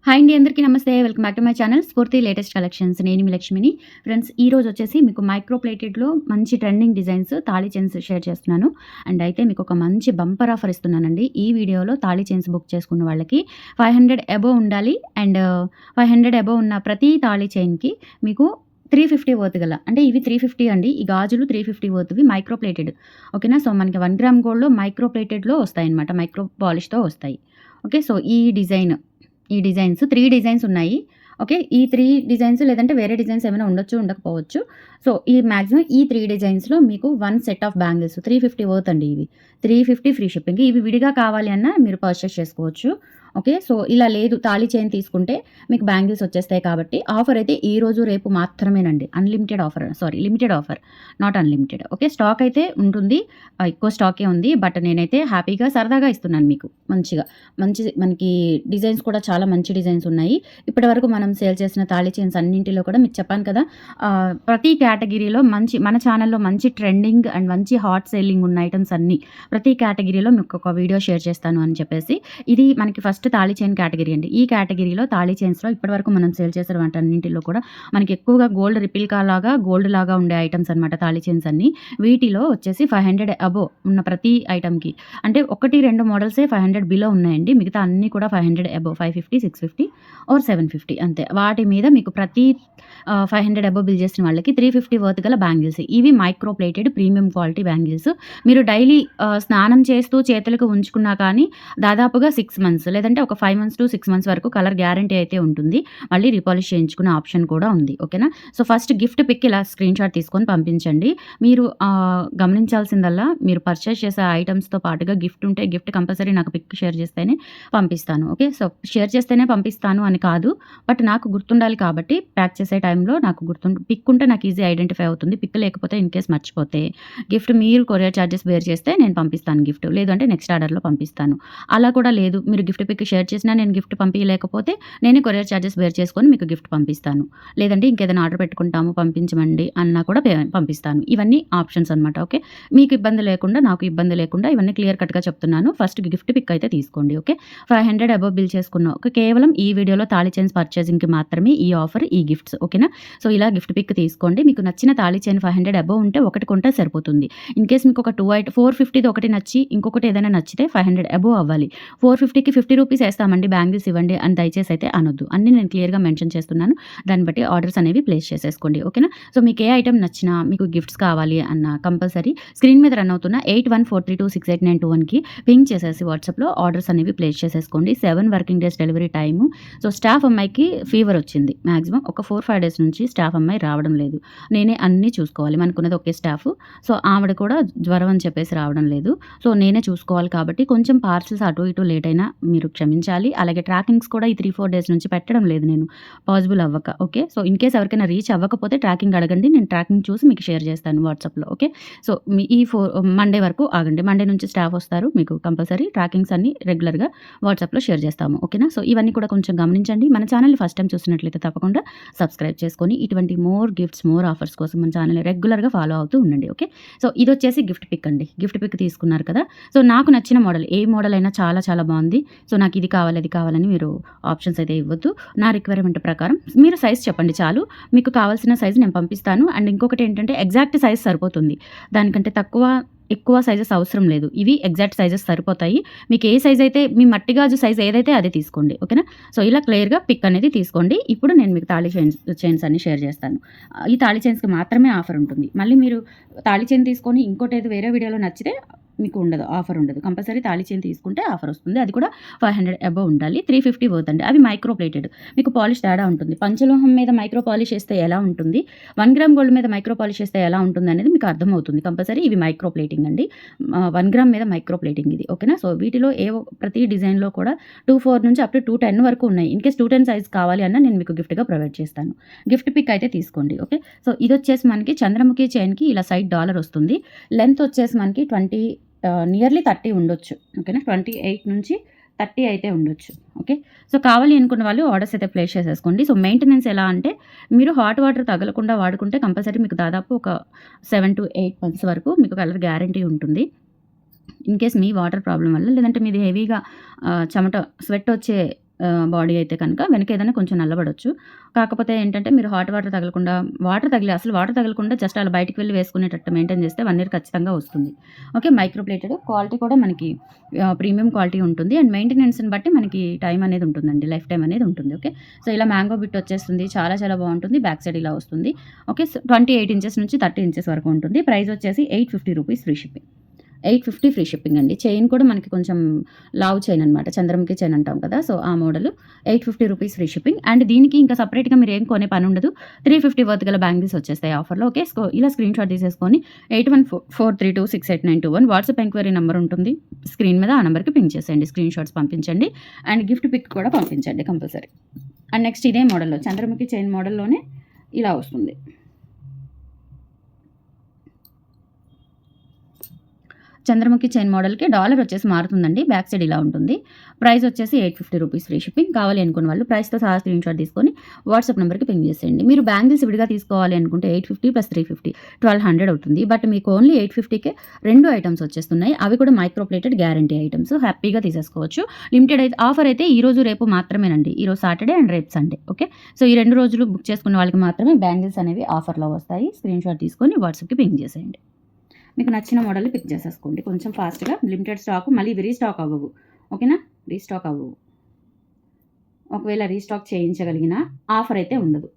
Hi అండి, అందరికీ నమస్తే. Welcome back to my channel స్ఫూర్తి లేటెస్ట్ కలెక్షన్స్. నేను మీ లక్ష్మిని. ఫ్రెండ్స్, ఈరోజు వచ్చేసి మీకు మైక్రో ప్లేటెడ్లో మంచి trending designs thali chains share చేస్తున్నాను. అండ్ అయితే మీకు ఒక మంచి బంపర్ ఆఫర్ ఇస్తున్నానండి. ఈ వీడియోలో తాళీ చైన్స్ బుక్ చేసుకున్న వాళ్ళకి 500 అబోవ్ ఉండాలి. అండ్ 500 అబోవ్ ఉన్న ప్రతి తాళీ చైన్కి మీకు 350 వర్త్ గల, అంటే ఇవి 350 అండి. ఈ గాజులు 350 వర్త్వి మైక్రో ప్లేటెడ్. ఓకేనా. సో మనకి 1 గ్రామ్ గోల్డ్లో మైక్రో ప్లేటెడ్లో వస్తాయన్నమాట, మైక్రో పాలిష్తో వస్తాయి. ఓకే. సో ఈ డిజైన్స్ 3 డిజైన్స్ ఉన్నాయి. ఓకే. ఈ 3 డిజైన్స్ లేదంటే వేరే డిజైన్స్ ఏమైనా ఉండొచ్చు, ఉండకపోవచ్చు. సో ఈ మ్యాక్సిమం ఈ 3 డిజైన్స్లో మీకు 1 సెట్ ఆఫ్ బ్యాంగిల్స్ 350 వర్త్ అండి. ఇవి 350 ఫ్రీ షిప్పింగ్. ఇవి విడిగా కావాలి అన్నా మీరు పర్చేస్ చేసుకోవచ్చు. ఓకే. సో ఇలా లేదు, తాళీ చైన్ తీసుకుంటే మీకు బ్యాంగిల్స్ వచ్చేస్తాయి. కాబట్టి ఆఫర్ అయితే ఈ రోజు రేపు మాత్రమేనండి. Unlimited offer, limited offer, not unlimited. Okay. Stock అయితే ఉంటుంది, ఎక్కువ స్టాకే ఉంది. బట్ నేనైతే హ్యాపీగా సరదాగా ఇస్తున్నాను మీకు. మంచి మనకి డిజైన్స్ కూడా చాలా మంచి డిజైన్స్ ఉన్నాయి. ఇప్పటి వరకు మనం సేల్ చేసిన తాళీ చైన్స్ అన్నింటిలో కూడా మీకు చెప్పాను కదా, ప్రతి కేటగిరీలో మన ఛానల్లో మంచి ట్రెండింగ్ అండ్ మంచి హాట్ సేలింగ్ ఉన్న ఐటమ్స్ అన్నీ ప్రతి కేటగిరీలో మీకు ఒక వీడియో షేర్ చేస్తాను అని చెప్పేసి. ఇది మనకి ఫస్ట్ తాళీ చైన్ కేటగిరీ అండి. ఈ కేటగిరీలో తాళీ చైన్స్లో ఇప్పటివరకు మనం సేల్ చేసిన వాటన్నింటిలో కూడా మనకి ఎక్కువగా గోల్డ్ రిపిల్కా లాగా, గోల్డ్ లాగా ఉండే ఐటమ్స్ అనమాట తాళీ చైన్స్ అన్ని. వీటిలో వచ్చేసి 500 అబోవ్ ఉన్న ప్రతి ఐటమ్కి, అంటే 1-2 మోడల్సే 500 బిలో ఉన్నాయండి. మిగతా అన్నీ కూడా 500 అబోవ్, 550, 650 ఆర్ 750 అంతే. వాటి మీద మీకు ప్రతి 500 అబోవ్ బిల్ చేసిన వాళ్ళకి 350 వర్త్ గల బ్యాంగిల్స్. ఇవి micro plated premium quality bangles. మీరు డైలీ స్నానం చేస్తూ చేతులకు ఉంచుకున్నా కానీ దాదాపుగా 6 మంత్స్ లేదంటే ఒక 5 మంత్స్ టు 6 మంత్స్ వరకు కలర్ గ్యారంటీ అయితే ఉంటుంది. మళ్ళీ రీపాలిష్ చేయించుకునే ఆప్షన్ కూడా ఉంది. ఓకేనా. సో ఫస్ట్ గిఫ్ట్ పిక్ ఇలా స్క్రీన్ షాట్ తీసుకొని పంపించండి. మీరు గమనించాల్సిందల్లా, మీరు పర్చేస్ చేసే ఐటమ్స్తో పాటుగా గిఫ్ట్ ఉంటే గిఫ్ట్ కంపల్సరీ నాకు పిక్ షేర్ చేస్తేనే పంపిస్తాను. ఓకే. సో షేర్ చేస్తేనే పంపిస్తాను అని కాదు, బట్ నాకు గుర్తుండాలి కాబట్టి ప్యాక్ చేసే టైంలో నాకు పిక్ ఉంటే నాకు ఈజీ ఐడెంటిఫై అవుతుంది. పిక్ లేకపోతే ఇన్ కేస్ మర్చిపోతే గిఫ్ట్ మీరు కొరియర్ ఛార్జెస్ బేర్ చేస్తే నేను పంపిస్తాను గిఫ్ట్, లేదంటే నెక్స్ట్ ఆర్డర్లో పంపిస్తాను. అలా కూడా లేదు, మీరు గిఫ్ట్ పిక్ షేర్ చేసినా నేను గిఫ్ట్ పంపించలేకపోతే నేనే కొరియర్ ఛార్జెస్ బేర్ చేసుకొని మీకు గిఫ్ట్ పంపిస్తాను. లేదంటే ఇంకేదైనా ఆర్డర్ పెట్టుకుంటాము పంపించమండి అన్నా కూడా పంపిస్తాను. ఇవన్నీ ఆప్షన్స్ అనమాట. ఓకే. మీకు ఇబ్బంది లేకుండా, నాకు ఇబ్బంది లేకుండా ఇవన్నీ క్లియర్ కట్గా చెప్తున్నాను. ఫస్ట్ గిఫ్ట్ పిక్ అయితే తీసుకోండి. ఓకే. 500 అబోవ్ బిల్ చేసుకున్నాం. ఓకే. కేవలం ఈ వీడియోలో తాళీ చైన్స్ పర్చేసింగ్కి మాత్రమే ఈ ఆఫర్, ఈ గిఫ్ట్స్. ఓకేనా. సో ఇలా గిఫ్ట్ పిక్ తీసుకోండి. మీకు నచ్చిన తాళీ చైన్ 500 అబోవ్ ఉంటే ఒకటి కొంటే సరిపోతుంది. ఇన్ కేస్ మీకు ఒక 450 ఒకటి నచ్చి ఇంకొకటి ఏదైనా నచ్చితే 500 అబోవ్ అవ్వాలి. 450కి 50 రూపీస్ వేస్తామండి, బ్యాంగిల్స్ ఇవ్వండి అని దయచేసి అయితే అనొద్దు. అన్నీ నేను క్లియర్గా మెన్షన్ చేస్తున్నాను. దాన్ని బట్టి ఆర్డర్స్ అనేవి ప్లేస్ చేసేసుకోండి. ఓకేనా. సో మీకు ఏ ఐటమ్ నచ్చినా, మీకు గిఫ్ట్స్ కావాలి అన్న కంపల్సరీ స్క్రీన్ మీద రన్ అవుతున్న 8143268921కి పింక్ చేసేసి వాట్సాప్లో ఆర్డర్స్ అనేవి ప్లేస్ చేసేసుకోండి. 7 working days delivery time. So staff అమ్మాయికి ఫీవర్ వచ్చింది. మ్యాక్సిమం ఒక 4-5 డేస్ నుంచి స్టాఫ్ అమ్మాయి రావడం లేదు. నేనే అన్నీ చూసుకోవాలి. మనకున్నది ఒకే స్టాఫ్. సో ఆవిడ కూడా జ్వరం అని చెప్పేసి రావడం లేదు. సో నేనే చూసుకోవాలి కాబట్టి కొంచెం పార్సల్స్ అటు ఇటు లేట్ అయినా మీరు క్షమించాలి. అలాగే ట్రాకింగ్స్ కూడా ఈ 3-4 డేస్ నుంచి పెట్టడం లేదు నేను, పాసిబుల్ అవ్వక. ఓకే. సో ఇన్ కేస్ ఎవరికైనా రీచ్ అవ్వకపోతే ట్రాకింగ్ అడగండి, నేను ట్రాకింగ్ చూసి మీకు షేర్ చేస్తాను వాట్సాప్లో. ఓకే. సో ఈ మండే వరకు ఆగండి. మండే నుంచి స్టాఫ్ వస్తారు. మీకు కంపల్సరీ ట్రాకింగ్స్ అన్ని రెగ్యులర్గా వాట్సాప్లో షేర్ చేస్తాము. ఓకేనా. సో ఇవన్నీ కూడా కొంచెం గమనించండి. మన ఛానల్ని ఫస్ట్ టైం చూసినట్లయితే తప్పకుండా సబ్స్క్రైబ్ చేసుకొని ఇటువంటి మోర్ గిఫ్ట్స్, మోర్ ఆఫర్స్ కోసం మన ఛానల్ని రెగ్యులర్గా ఫాలో అవుతూ ఉండండి. ఓకే. సో ఇది వచ్చేసి గిఫ్ట్ పిక్ అండి. గిఫ్ట్ పిక్ తీసుకున్నారు కదా. సో నాకు నచ్చిన మోడల్, ఏ మోడల్ అయినా చాలా చాలా బాగుంది. సో నాకు ఇది కావాలి, అది కావాలని మీరు ఆప్షన్స్ అయితే ఇవ్వద్దు. నా రిక్వైర్మెంట్ ప్రకారం మీరు సైజ్ చెప్పండి చాలు. మీకు కావాల్సిన సైజు నేను పంపిస్తాను. అండ్ ఇంకొకటి ఏంటంటే ఎగ్జాక్ట్ సైజ్ సరిపోతుంది, దానికంటే ఎక్కువ సైజెస్ అవసరం లేదు. ఇవి ఎగ్జాక్ట్ సైజెస్ సరిపోతాయి. మీకు ఏ సైజ్ అయితే, మీ మట్టి గాజు సైజ్ ఏదైతే అదే తీసుకోండి. ఓకేనా. సో ఇలా క్లియర్గా పిక్ అనేది తీసుకోండి. ఇప్పుడు నేను మీకు తాళీ చైన్స్ అన్ని షేర్ చేస్తాను. ఈ తాళీ చైన్స్కి మాత్రమే ఆఫర్ ఉంటుంది. మళ్ళీ మీరు తాళీ చైన్ తీసుకొని ఇంకోటి ఏదో వేరే వీడియోలో నచ్చితే మీకు ఉండదు, ఆఫర్ ఉండదు. కంపల్సరీ తాళీ చైన్ తీసుకుంటే ఆఫర్ వస్తుంది. అది కూడా 500 అబోవ్ ఉండాలి. 350 వర్త్ అండి. అవి మైక్రో ప్లేటెడ్. మీకు పాలిష్ తేడా ఉంటుంది. పంచలోహం మీద మైక్రో పాలిష్ వేస్తే ఎలా ఉంటుంది, 1 గ్రామ్ గోల్డ్ మీద మైక్రో పాలిష్ వేస్తే ఎలా ఉంటుంది అనేది మీకు అర్థమవుతుంది. కంపల్సరీ ఇవి మైక్రో ప్లేటింగ్ అండి. 1 గ్రామ్ మీద మైక్రో ప్లేటింగ్ ఇది. ఓకేనా. సో వీటిలో ప్రతి డిజైన్లో కూడా 2-4 నుంచి అప్ టు 210 వరకు ఉన్నాయి. ఇన్ కేస్ 210 సైజ్ కావాలి అన్న నేను మీకు గిఫ్ట్గా ప్రొవైడ్ చేస్తాను. గిఫ్ట్ పిక్ అయితే తీసుకోండి. ఓకే. సో ఇది వచ్చేసి మనకి చంద్రముఖి చైన్కి ఇలా సైడ్ డాలర్ వస్తుంది. లెంత్ వచ్చేసి మనకి నియర్లీ 30 ఉండొచ్చు. ఓకేనా. 28 నుంచి 30 అయితే ఉండొచ్చు. ఓకే. సో కావాలి అనుకున్న వాళ్ళు ఆర్డర్స్ అయితే ప్లేస్ చేసేసుకోండి. సో మెయింటెనెన్స్ ఎలా అంటే, మీరు హాట్ వాటర్ తగలకుండా వాడుకుంటే కంపల్సరీ మీకు దాదాపు ఒక 7 to 8 మంత్స్ వరకు మీకు కలర్ గ్యారంటీ ఉంటుంది. In case me water problem వల్ల, లేదంటే మీది హెవీగా చెమట స్వెట్ వచ్చే బాడీ అయితే కనుక వెనక ఏదైనా కొంచెం నల్లబడొచ్చు. కాకపోతే ఏంటంటే మీరు హాట్ వాటర్ తగలకుండా వాటర్ తగలకుండా జస్ట్ అలా బయటికి వెళ్ళి వేసుకునేటట్టు మెయింటైన్ చేస్తే 1 ఇయర్ ఖచ్చితంగా వస్తుంది. ఓకే. మైక్రో ప్లేటెడ్ క్వాలిటీ కూడా మనకి ప్రీమియం క్వాలిటీ ఉంటుంది. అండ్ మెయింటెనెన్స్‌ని బట్టి మనకి టైం అనేది ఉంటుందండి. లైఫ్ టైమ్ అనేది ఉంటుంది. ఓకే. సో, ఇలా మ్యాంగో బిట్ వచ్చేస్తుంది. చాలా చాలా బాగుంటుంది. బ్యాక్ సైడ్ ఇలా వస్తుంది. ఓకే. సో, 28 ఇంచెస్ నుంచి 30 ఇంచెస్ వరకు ఉంటుంది. ప్రైస్ వచ్చేసి ₹850 ఫ్రీ షిప్పింగ్. 850 ఫ్రీ షిప్పింగ్ అండి. చైన్ కూడా మనకి కొంచెం లావు చైన్ అనమాట. చంద్రముఖి చైన్ అంటాం కదా! సో, ఆ మోడలు ₹850 ఫ్రీ షిప్పింగ్. అండ్ దీనికి ఇంకా సెపరేట్‌గా మీరు ఏం కొనే పని ఉండదు. 350 వర్త్ గల బ్యాంగిల్స్ వచ్చేస్తాయి ఆఫర్‌లో. ఓకే. సో, ఇలా స్క్రీన్ షాట్ తీసేసుకొని 8143268921 వాట్సాప్ ఎంక్వైరీ నంబర్ ఉంటుంది స్క్రీన్ మీద. ఆ నంబర్‌కి పింగ్ చేసేయండి. స్క్రీన్ షాట్స్ పంపించండి. అండ్ గిఫ్ట్ పిక్ కూడా పంపించండి కంపల్సరీ. అండ్ నెక్స్ట్ ఇదే మోడల్‌లో చంద్రముఖి చైన్ మోడల్‌లోనే ఇలా వస్తుంది. చంద్రముఖి చైన్ మోడల్‌కి డాలర్ వచ్చేసి మారుతుందండి. బ్యాక్ సైడ్ ఇలా ఉంటుంది. ప్రైస్ వచ్చేసి ₹850 ఫ్రీ షిప్పింగ్. కావాలి అనుకున్న వాళ్ళు ప్రైస్‌తో సహా స్క్రీన్ షాట్ తీసుకొని వాట్సాప్ నెంబర్‌కి పింగ్ చేసేయండి. మీరు బ్యాంగిల్స్ విడిగా తీసుకోవాలి అనుకుంటే 850 + 350 1200 అవుతుంది. బట్ మీకు ఓన్లీ 850కే 2 ఐటమ్స్ వచ్చేస్తున్నాయి. అవి కూడా మైక్రో ప్లేటెడ్ గ్యారంటీ ఐటమ్స్. హ్యాపీగా తీసేసుకోవచ్చు. లిమిటెడ్ అయితే ఆఫర్ అయితే ఈ రోజు రేపు మాత్రమేనండి. ఈరోజు సాటర్డే అండ్ రేపు సండే. ఓకే. సో, ఈ 2 రోజులు బుక్ చేసుకున్న వాళ్ళకి మాత్రమే బ్యాంగిల్స్ అనేవి ఆఫర్‌లో వస్తాయి. స్క్రీన్ షాట్ తీసుకొని వాట్సాప్‌కి పింగ్ చేసేయండి. మీకు నచ్చిన మోడల్ పిక్ చేసేసుకోండి కొంచెం ఫాస్ట్‌గా. లిమిటెడ్ స్టాక్ మళ్ళీ ఇవి రీస్టాక్ అవ్వవు. ఓకేనా. రీస్టాక్ అవ్వవు. ఒకవేళ రీస్టాక్ చేయించగలిగిన ఆఫర్ అయితే ఉండదు.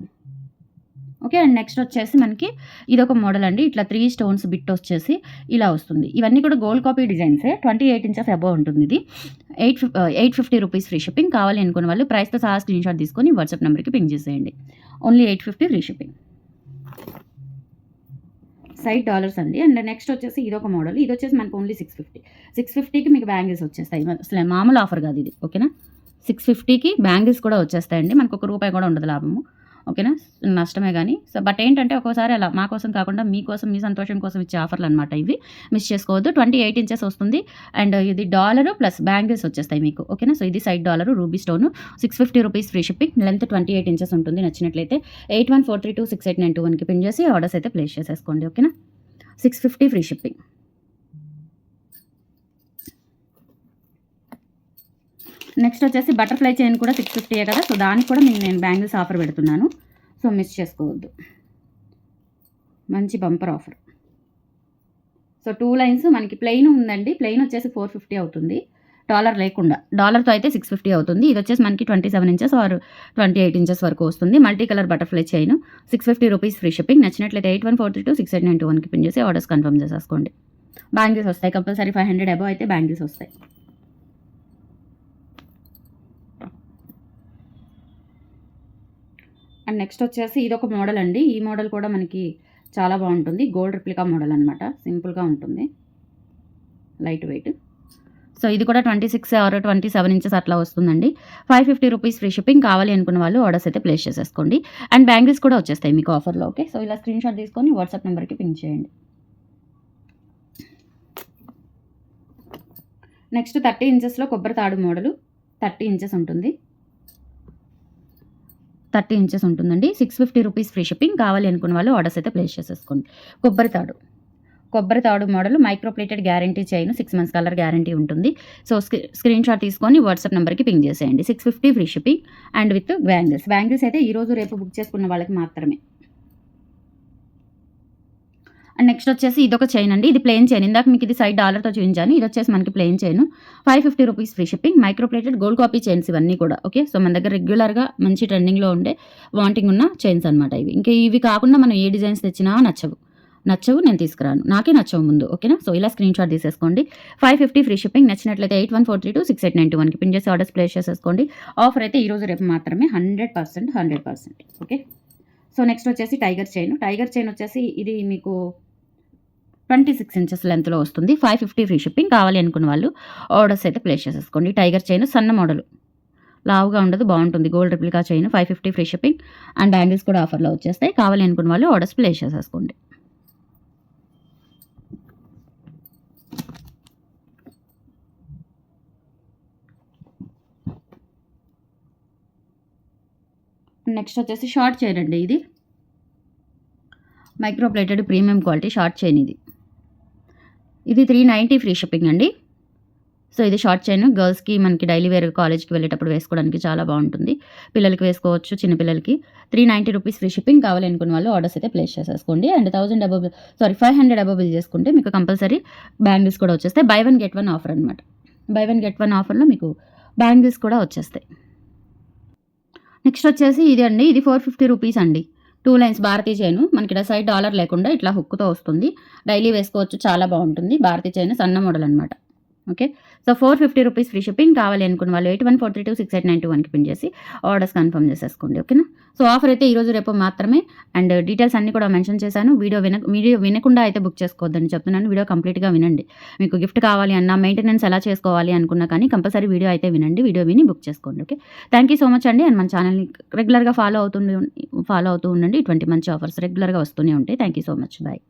ఓకే. అండ్ నెక్స్ట్ వచ్చేసి మనకి ఇదొక మోడల్ అండి. ఇట్లా 3 స్టోన్స్ బిట్ వచ్చేసి ఇలా వస్తుంది. ఇవన్నీ కూడా గోల్డ్ కాపీ డిజైన్సే. 28 ఇంచెస్ అబోవ్ ఉంటుంది ఇది. ₹850 ఫ్రీ షిప్పింగ్. కావాలి అనుకున్న వాళ్ళు ప్రైస్‌తో సహా స్క్రీన్ షాట్ తీసుకొని వాట్సాప్ నెంబర్‌కి పింగ్ చేసేయండి. Only 850 free shipping. Side dollars అండి. అండ్ నెక్స్ట్ వచ్చేసి ఇదొక మోడల్. ఇది వచ్చేసి మనకు ఓన్లీ 650. 650కి మీకు బ్యాంగిల్స్ వచ్చేస్తాయి. అసలు మామూలు ఆఫర్ కాదు ఇది. ఓకేనా. 650కి బ్యాంగిల్స్ కూడా వచ్చేస్తాయండి. మనకు ₹1 కూడా ఉండదు లాభము. ఓకేనా. నష్టమే కానీ. సో, బట్ ఏంటంటే ఒక్కోసారి అలా మా కోసం కాకుండా మీకోసం మీ సంతోషం కోసం ఇచ్చే ఆఫర్లు అనమాట ఇవి. మిస్ చేసుకోవద్దు. 28 ఇంచెస్ వస్తుంది. అండ్ ఇది డాలరు ప్లస్ బ్యాంగిల్స్ వచ్చేస్తాయి మీకు. ఓకేనా. సో, ఇది side dollar ruby stone. ₹650 free shipping. Length 28 inches ఉంటుంది. నచ్చినట్లయితే 8143268921కి పిన్ చేసి ఆర్డర్స్ అయితే ప్లేస్ చేసేసుకోండి. ఓకేనా. 650 ఫ్రీ షిప్పింగ్. నెక్స్ట్ వచ్చేసి బటర్ఫ్లై చైన్ కూడా 650 కదా! సో, దానికి కూడా నేను బ్యాంగిల్స్ ఆఫర్ పెడుతున్నాను. సో, మిస్ చేసుకోవద్దు. మంచి బంపర్ ఆఫర్. సో, 2 లైన్స్ మనకి ప్లెయిన్ ఉందండి. ప్లెయిన్ వచ్చేసి 450 అవుతుంది. డాలర్ లేకుండా. డాలర్‌తో అయితే 650 అవుతుంది. ఇది వచ్చేసి మనకి 27 ఇంచెస్ ఆర్ 28 ఇంచెస్ వరకు వస్తుంది. Multi colour butterfly chain. ₹650 free shipping. నచ్చినట్లయితే 8143268921కి పిన్ చేసి ఆర్డర్స్ కన్ఫర్మ్ చేసేసుకోండి. బ్యాంగిల్స్ వస్తాయి. కంపల్సరీ 500 అబోవ్ అయితే బ్యాంగిల్స్ వస్తాయి. అండ్ నెక్స్ట్ వచ్చేసి ఇదొక మోడల్ అండి. ఈ మోడల్ కూడా మనకి చాలా బాగుంటుంది. గోల్డ్ రిప్లికా మోడల్ అనమాట. సింపుల్‌గా ఉంటుంది. Light weight. సో, ఇది కూడా 26 ఆర్ 27 ఇంచెస్ అట్లా వస్తుందండి. ₹550 ఫ్రీ షిప్పింగ్. కావాలి అనుకున్న వాళ్ళు ఆర్డర్స్ అయితే ప్లేస్ చేసేసుకోండి. అండ్ బ్యాంగిల్స్ కూడా వచ్చేస్తాయి మీకు ఆఫర్‌లో. ఓకే. సో, ఇలా స్క్రీన్ షాట్ తీసుకొని వాట్సాప్ నెంబర్‌కి పింగ్ చేయండి. నెక్స్ట్ 30 ఇంచెస్‌లో కొబ్బరి తాడు మోడలు. 30 ఇంచెస్ ఉంటుంది. 30 ఇంచెస్ ఉంటుందండి. ₹650 ఫ్రీ షిప్పింగ్. కావాలి అనుకున్న వాళ్ళు ఆర్డర్స్ అయితే ప్లేస్ చేసేసుకోండి. కొబ్బరి తాడు model micro plated guarantee chain 6 months colour guarantee ఉంటుంది. సో, స్క్రీన్ షాట్ తీసుకొని వాట్సాప్ నెంబర్‌కి పింగ్ చేసేయండి. 650 free shipping and with bangles. Bangles అయితే ఈరోజు రేపు బుక్ చేసుకున్న వాళ్ళకి మాత్రమే. అండ్ నెక్స్ట్ వచ్చేసి ఇదొక చైన్ అండి. ఇది ప్లెయిన్ చైన్. ఇందాక మీకు ఇది సైడ్ డాలర్‌తో చూపించాను. ఇది వచ్చేసి మనకి plain chain. ₹550 free shipping. Micro plated gold copy chains ఇవన్నీ కూడా. ఓకే. సో, మన దగ్గర రెగ్యులర్‌గా మంచి ట్రెండింగ్‌లో ఉండే వాంటింగ్ ఉన్న చైన్స్ అనమాట ఇవి. ఇంకా ఇవి కాకుండా మనం ఏ డిజైన్స్ తెచ్చినా నచ్చవు నేను తీసుకురాను. నాకే నచ్చవు ముందు. ఓకేనా. సో, ఇలా స్క్రీన్ షాట్ తీసేసుకోండి. 550 ఫ్రీ షిప్పింగ్. నచ్చినట్లయితే 8143268921కి పిన్ చేసి ఆర్డర్స్ ప్లేస్ చేసేసుకోండి. ఆఫర్ అయితే ఈరోజు రేపు మాత్రమే 100%. ఓకే. సో, నెక్స్ట్ వచ్చేసి టైగర్ చైన్ వచ్చేసి ఇది మీకు 26 ఇంచెస్ లెంత్‌లో వస్తుంది. 550 ఫ్రీ షిప్పింగ్. కావాలి అనుకున్న వాళ్ళు ఆర్డర్స్ అయితే ప్లేస్ చేసేసుకోండి. టైగర్ చైన్ సన్న మోడల్. లావుగా ఉండదు. బాగుంటుంది. Gold replica chain 550 free shipping. And bangles కూడా ఆఫర్‌లో వచ్చేస్తాయి. కావాలి అనుకున్న వాళ్ళు ఆర్డర్స్ ప్లేస్ చేసేసుకోండి. నెక్స్ట్ వచ్చేసి షార్ట్ చైన్ అండి ఇది. Micro plated premium quality short chain ఇది. ఇది 390 ఫ్రీ షిప్పింగ్ అండి. సో ఇది షార్ట్ చైన్ గర్ల్స్కి మనకి డైలీ వేర్ కాలేజ్కి వెళ్ళేటప్పుడు వేసుకోవడానికి చాలా బాగుంటుంది. పిల్లలకి వేసుకోవచ్చు, చిన్న పిల్లలకి. 390 రూపీస్ ఫ్రీ షిప్పింగ్. కావాలి అనుకున్న వాళ్ళు ఆర్డర్స్ అయితే ప్లేస్ చేసేసుకోండి. అండ్ 500 అబవ్ బిల్ చేసుకుంటే మీకు కంపల్సరీ బ్యాంగిల్స్ కూడా వచ్చేస్తాయి. బై 1 గెట్ 1 ఆఫర్ అనమాట. బై 1 గెట్ 1 ఆఫర్లో మీకు బ్యాంగిల్స్ కూడా వచ్చేస్తాయి. నెక్స్ట్ వచ్చేసి ఇది అండి. ఇది 450 రూపీస్ అండి. 2 లైన్స్ భారతీ చైను. మనకి ఇక్కడ సైడ్ డాలర్ లేకుండా ఇట్లా హుక్తో వస్తుంది. డైలీ వేసుకోవచ్చు, చాలా బాగుంటుంది. భారతీ చైన్ సన్న మోడల్ అనమాట. Okay. So 450 rupees free shipping. కావాలి అనుకున్న వాళ్ళు 8143268921కి పిన్ చేసి ఆర్డర్స్ కన్ఫర్మ్ చేసేసుకోండి. ఓకేనా. సో ఆఫర్ అయితే ఈరోజు రేపు మాత్రమే. అండ్ డీటెయిల్స్ అన్నీ కూడా మెన్షన్ చేశాను. వీడియో వినకుండా అయితే బుక్ చేసుకోవద్దని చెప్తున్నాను. వీడియో కంప్లీట్గా వినండి. మీకు గిఫ్ట్ కావాలి అన్నా, మెయింటెనెన్స్ ఎలా చేసుకోవాలి అనుకున్నా కానీ కంపల్సరీ వీడియో అయితే వినండి. వీడియో విని బుక్ చేసుకోండి. Okay. Thank you so much అండి. అండ్ మన ఛానల్ని రెగ్యులర్గా ఫాలో అవుతూ ఉండండి. ఇటువంటి మంచి ఆఫర్స్ రెగ్యులర్గా వస్తూనే ఉంటాయి. Thank you so much. Bye.